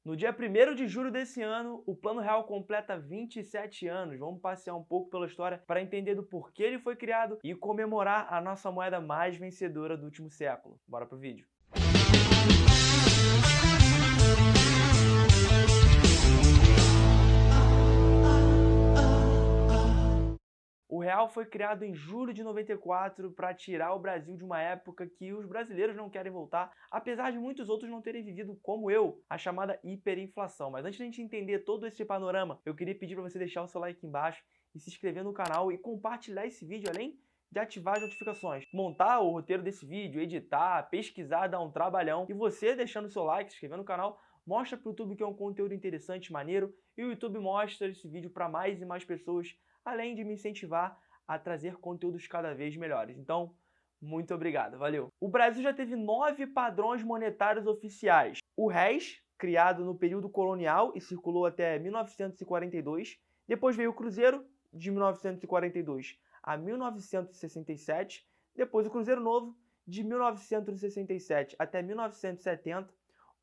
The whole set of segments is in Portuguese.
No dia 1º de julho desse ano, o Plano Real completa 27 anos. Vamos passear um pouco pela história para entender do porquê ele foi criado e comemorar a nossa moeda mais vencedora do último século. Bora pro vídeo. O real foi criado em julho de 94 para tirar o Brasil de uma época que os brasileiros não querem voltar, apesar de muitos outros não terem vivido, como eu, a chamada hiperinflação. Mas antes de a gente entender todo esse panorama, eu queria pedir para você deixar o seu like aqui embaixo e se inscrever no canal e compartilhar esse vídeo, além de ativar as notificações. Montar o roteiro desse vídeo, editar, pesquisar, dar um trabalhão. E você deixando o seu like, se inscrevendo no canal, mostra para o YouTube que é um conteúdo interessante, maneiro, e o YouTube mostra esse vídeo para mais e mais pessoas, além de me incentivar a trazer conteúdos cada vez melhores. Então, muito obrigado, valeu! O Brasil já teve 9 padrões monetários oficiais. O réis, criado no período colonial e circulou até 1942. Depois veio o cruzeiro, de 1942 a 1967. Depois o cruzeiro novo, de 1967 até 1970.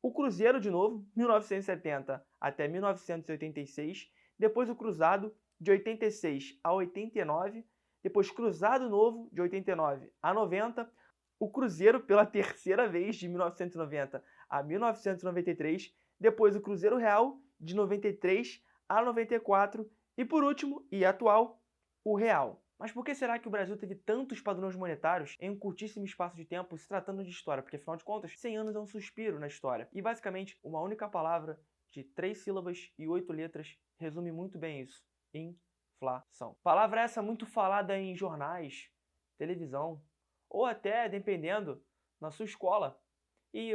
O cruzeiro de novo, 1970 até 1986. Depois o cruzado, de 86 a 89, depois cruzado novo, de 89 a 90, o cruzeiro pela terceira vez, de 1990 a 1993, depois o cruzeiro real, de 93 a 94, e por último, e atual, o real. Mas por que será que o Brasil teve tantos padrões monetários em um curtíssimo espaço de tempo se tratando de história? Porque, afinal de contas, 100 anos é um suspiro na história. E, basicamente, uma única palavra de 3 sílabas e 8 letras resume muito bem isso. Inflação. Palavra essa muito falada em jornais, televisão, ou até, dependendo, na sua escola. E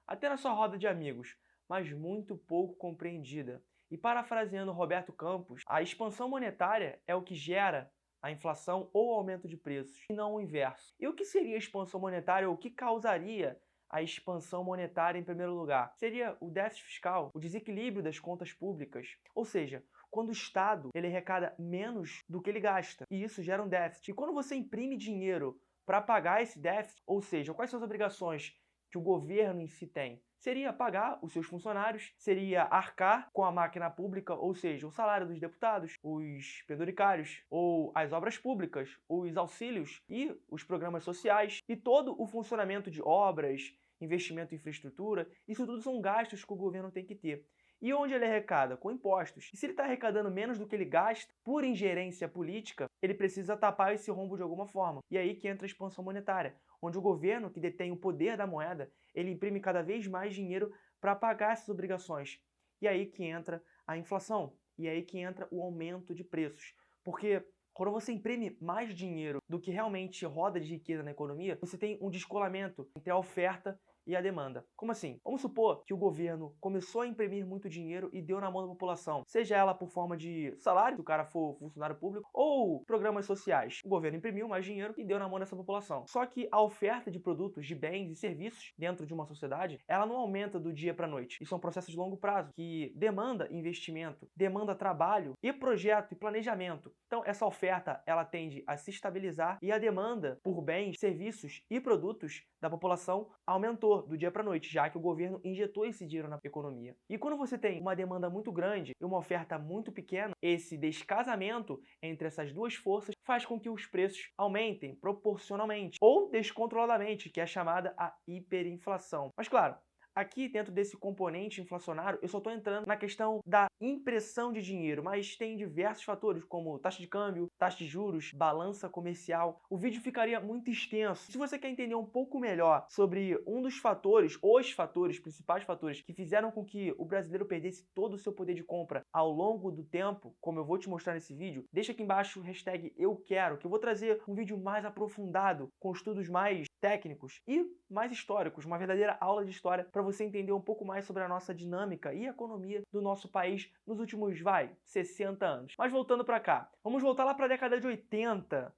até na sua roda de amigos, mas muito pouco compreendida. E parafraseando Roberto Campos, a expansão monetária é o que gera a inflação ou o aumento de preços, e não o inverso. E o que seria a expansão monetária, ou o que causaria a expansão monetária em primeiro lugar? Seria o déficit fiscal, o desequilíbrio das contas públicas, ou seja, quando o Estado ele arrecada menos do que ele gasta, e isso gera um déficit. E quando você imprime dinheiro para pagar esse déficit, ou seja, quais são as obrigações que o governo em si tem? Seria pagar os seus funcionários, seria arcar com a máquina pública, ou seja, o salário dos deputados, os penduricários, ou as obras públicas, os auxílios e os programas sociais, e todo o funcionamento de obras, investimento em infraestrutura. Isso tudo são gastos que o governo tem que ter. E onde ele arrecada? Com impostos. E se ele está arrecadando menos do que ele gasta, por ingerência política, ele precisa tapar esse rombo de alguma forma. E aí que entra a expansão monetária, onde o governo, que detém o poder da moeda, ele imprime cada vez mais dinheiro para pagar essas obrigações. E aí que entra a inflação. E aí que entra o aumento de preços. Porque quando você imprime mais dinheiro do que realmente roda de riqueza na economia, você tem um descolamento entre a oferta e a demanda. Como assim? Vamos supor que o governo começou a imprimir muito dinheiro e deu na mão da população, seja ela por forma de salário, se o cara for funcionário público, ou programas sociais. O governo imprimiu mais dinheiro e deu na mão dessa população. Só que a oferta de produtos, de bens e serviços dentro de uma sociedade, ela não aumenta do dia para a noite. Isso é um processo de longo prazo que demanda investimento, demanda trabalho e projeto e planejamento. Então, essa oferta, ela tende a se estabilizar e a demanda por bens, serviços e produtos da população aumentou do dia para a noite, já que o governo injetou esse dinheiro na economia. E quando você tem uma demanda muito grande e uma oferta muito pequena, esse descasamento entre essas duas forças faz com que os preços aumentem proporcionalmente ou descontroladamente, que é chamada a hiperinflação. Mas claro, aqui dentro desse componente inflacionário, eu só estou entrando na questão da impressão de dinheiro, mas tem diversos fatores como taxa de câmbio, taxa de juros, balança comercial. O vídeo ficaria muito extenso. Se você quer entender um pouco melhor sobre um dos fatores, os fatores, principais fatores que fizeram com que o brasileiro perdesse todo o seu poder de compra ao longo do tempo, como eu vou te mostrar nesse vídeo, deixa aqui embaixo o hashtag eu quero, que eu vou trazer um vídeo mais aprofundado, com estudos mais técnicos e mais históricos, uma verdadeira aula de história para você entender um pouco mais sobre a nossa dinâmica e economia do nosso país nos últimos, 60 anos. Mas voltando para cá, vamos voltar lá para a década de 80,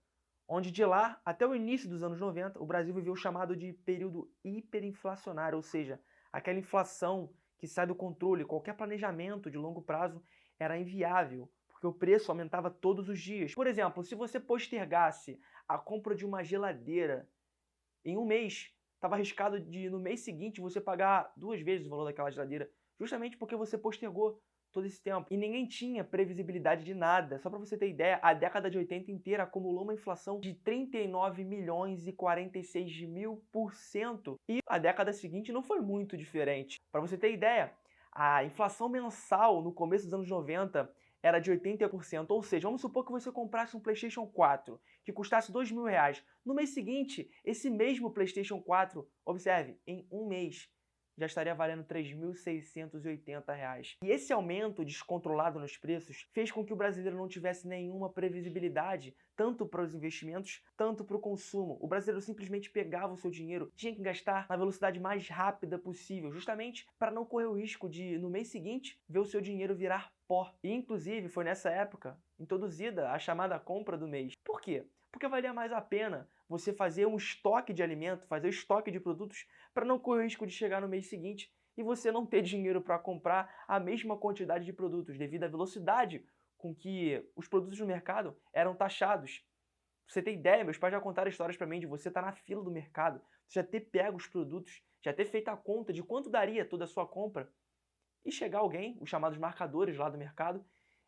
onde de lá até o início dos anos 90, o Brasil viveu o chamado de período hiperinflacionário, ou seja, aquela inflação que sai do controle, qualquer planejamento de longo prazo era inviável, porque o preço aumentava todos os dias. Por exemplo, se você postergasse a compra de uma geladeira em um mês, estava arriscado de no mês seguinte você pagar 2 vezes o valor daquela geladeira, justamente porque você postergou todo esse tempo. E ninguém tinha previsibilidade de nada. Só para você ter ideia, a década de 80 inteira acumulou uma inflação de 39 milhões e 46 mil %. E a década seguinte não foi muito diferente. Para você ter ideia, a inflação mensal no começo dos anos 90 era de 80%. Ou seja, vamos supor que você comprasse um PlayStation 4 que custasse R$2.000. No mês seguinte, esse mesmo PlayStation 4, observe, em um mês, já estaria valendo R$3.680. E esse aumento descontrolado nos preços fez com que o brasileiro não tivesse nenhuma previsibilidade, tanto para os investimentos, tanto para o consumo. O brasileiro simplesmente pegava o seu dinheiro, tinha que gastar na velocidade mais rápida possível, justamente para não correr o risco de, no mês seguinte, ver o seu dinheiro virar pó. E, inclusive, foi nessa época introduzida a chamada compra do mês. Por quê? Porque valia mais a pena você fazer um estoque de alimento, fazer um estoque de produtos para não correr o risco de chegar no mês seguinte e você não ter dinheiro para comprar a mesma quantidade de produtos devido à velocidade com que os produtos no mercado eram taxados. Pra você ter ideia, meus pais já contaram histórias para mim de você estar na fila do mercado, você já ter pego os produtos, já ter feito a conta de quanto daria toda a sua compra e chegar alguém, os chamados marcadores lá do mercado,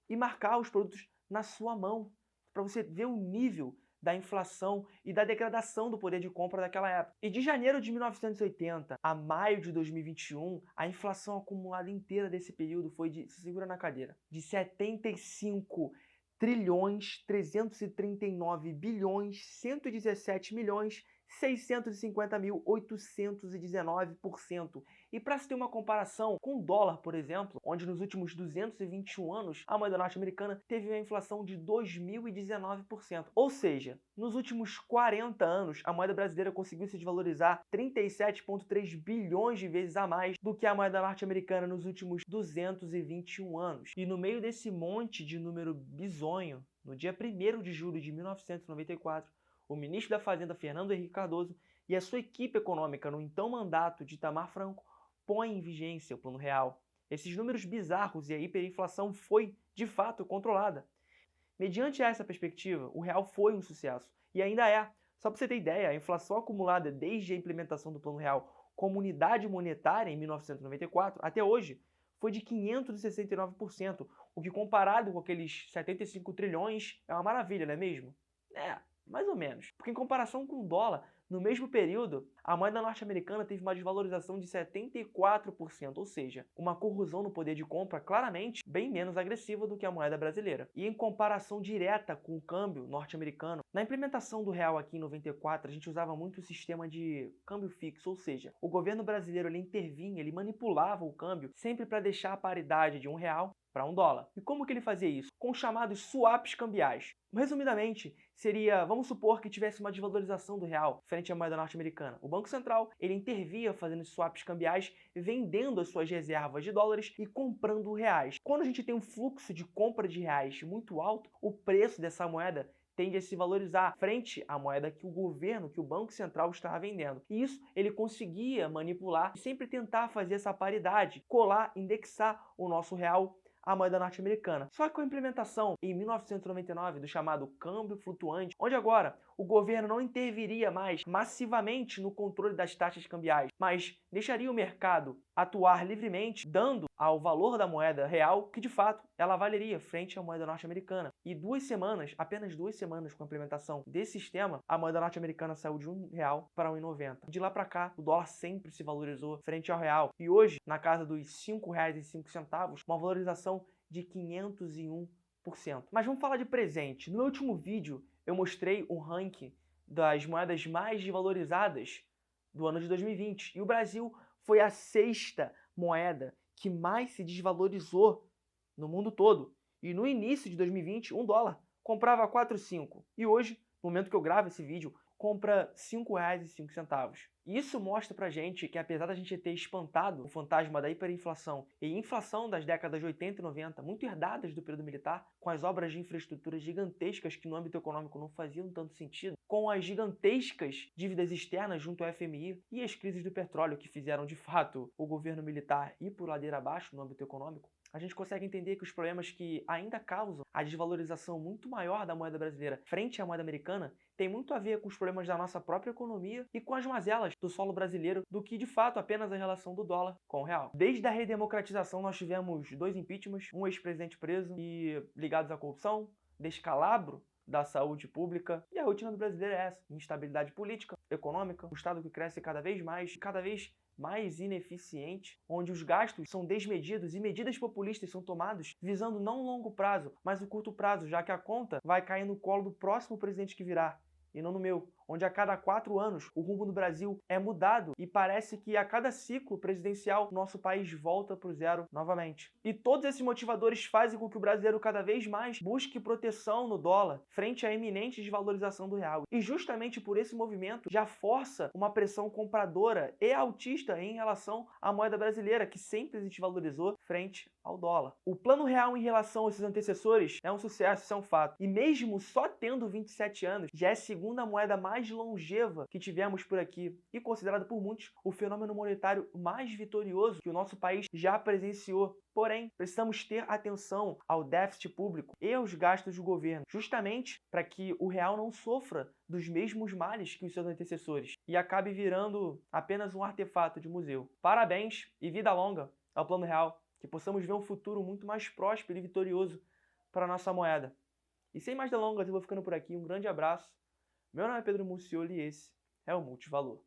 e marcar os produtos na sua mão, para você ver o nível da inflação e da degradação do poder de compra daquela época. E de janeiro de 1980 a maio de 2021, a inflação acumulada inteira desse período foi de, se segura na cadeira, de 75 trilhões 339 bilhões 117 milhões 650.819%. E para se ter uma comparação com o dólar, por exemplo, onde nos últimos 221 anos a moeda norte-americana teve uma inflação de 2.019%. Ou seja, nos últimos 40 anos a moeda brasileira conseguiu se desvalorizar 37,3 bilhões de vezes a mais do que a moeda norte-americana nos últimos 221 anos. E no meio desse monte de número bizonho, no dia 1º de julho de 1994, o ministro da Fazenda, Fernando Henrique Cardoso, e a sua equipe econômica, no então mandato de Itamar Franco, põem em vigência o Plano Real. Esses números bizarros e a hiperinflação foi, de fato, controlada. Mediante essa perspectiva, o real foi um sucesso, e ainda é. Só para você ter ideia, a inflação acumulada desde a implementação do Plano Real como unidade monetária em 1994 até hoje foi de 569%, o que comparado com aqueles 75 trilhões é uma maravilha, não é mesmo? Mais ou menos. Porque em comparação com o dólar, no mesmo período, a moeda norte-americana teve uma desvalorização de 74%, ou seja, uma corrosão no poder de compra claramente bem menos agressiva do que a moeda brasileira. E em comparação direta com o câmbio norte-americano, na implementação do real aqui em 94, a gente usava muito o sistema de câmbio fixo, ou seja, o governo brasileiro ele intervinha, ele manipulava o câmbio sempre para deixar a paridade de R$1 para $1. E como que ele fazia isso? Com os chamados swaps cambiais. Resumidamente, seria, vamos supor que tivesse uma desvalorização do real frente à moeda norte-americana. O Banco Central, ele intervia fazendo swaps cambiais, vendendo as suas reservas de dólares e comprando reais. Quando a gente tem um fluxo de compra de reais muito alto, o preço dessa moeda tende a se valorizar frente à moeda que o governo, que o Banco Central estava vendendo. E isso ele conseguia manipular e sempre tentar fazer essa paridade, colar, indexar o nosso real à moeda norte-americana. Só que com a implementação em 1999 do chamado câmbio flutuante, onde agora o governo não interviria mais massivamente no controle das taxas cambiais, mas deixaria o mercado atuar livremente, dando ao valor da moeda real que de fato ela valeria frente à moeda norte-americana. E apenas 2 semanas com a implementação desse sistema, a moeda norte-americana saiu de R$1 para R$1,90. De lá para cá, o dólar sempre se valorizou frente ao real. E hoje, na casa dos R$5,05, uma valorização de 501%. Mas vamos falar de presente. No meu último vídeo, eu mostrei um ranking das moedas mais desvalorizadas do ano de 2020. E o Brasil foi a 6ª moeda que mais se desvalorizou no mundo todo. E no início de 2020, $1 comprava R$4,05. E hoje, no momento que eu gravo esse vídeo, compra R$5,05. Isso mostra pra gente que, apesar da gente ter espantado o fantasma da hiperinflação e inflação das décadas de 80 e 90, muito herdadas do período militar, com as obras de infraestrutura gigantescas que no âmbito econômico não faziam tanto sentido, com as gigantescas dívidas externas junto ao FMI e as crises do petróleo que fizeram de fato o governo militar ir por ladeira abaixo no âmbito econômico, a gente consegue entender que os problemas que ainda causam a desvalorização muito maior da moeda brasileira frente à moeda americana tem muito a ver com os problemas da nossa própria economia e com as mazelas parcelas do solo brasileiro do que, de fato, apenas a relação do dólar com o real. Desde a redemocratização, nós tivemos 2 impeachments, um ex-presidente preso e ligados à corrupção, descalabro da saúde pública, e a rotina do brasileiro é essa: instabilidade política, econômica, um Estado que cresce cada vez mais ineficiente, onde os gastos são desmedidos e medidas populistas são tomadas visando não o longo prazo, mas o curto prazo, já que a conta vai cair no colo do próximo presidente que virá, e não no meu, onde a cada 4 anos o rumo do Brasil é mudado e parece que a cada ciclo presidencial nosso país volta para o zero novamente. E todos esses motivadores fazem com que o brasileiro cada vez mais busque proteção no dólar frente à iminente desvalorização do real. E justamente por esse movimento já força uma pressão compradora e altista em relação à moeda brasileira, que sempre se desvalorizou frente ao dólar. O plano real em relação aos seus antecessores é um sucesso, isso é um fato. E mesmo só tendo 27 anos, já é a segunda moeda mais longeva que tivemos por aqui e considerado por muitos o fenômeno monetário mais vitorioso que o nosso país já presenciou. Porém, precisamos ter atenção ao déficit público e aos gastos do governo, justamente para que o real não sofra dos mesmos males que os seus antecessores e acabe virando apenas um artefato de museu. Parabéns e vida longa ao Plano Real, que possamos ver um futuro muito mais próspero e vitorioso para a nossa moeda. E sem mais delongas, eu vou ficando por aqui. Um grande abraço. Meu nome é Pedro Muccioli e esse é o Multivalor.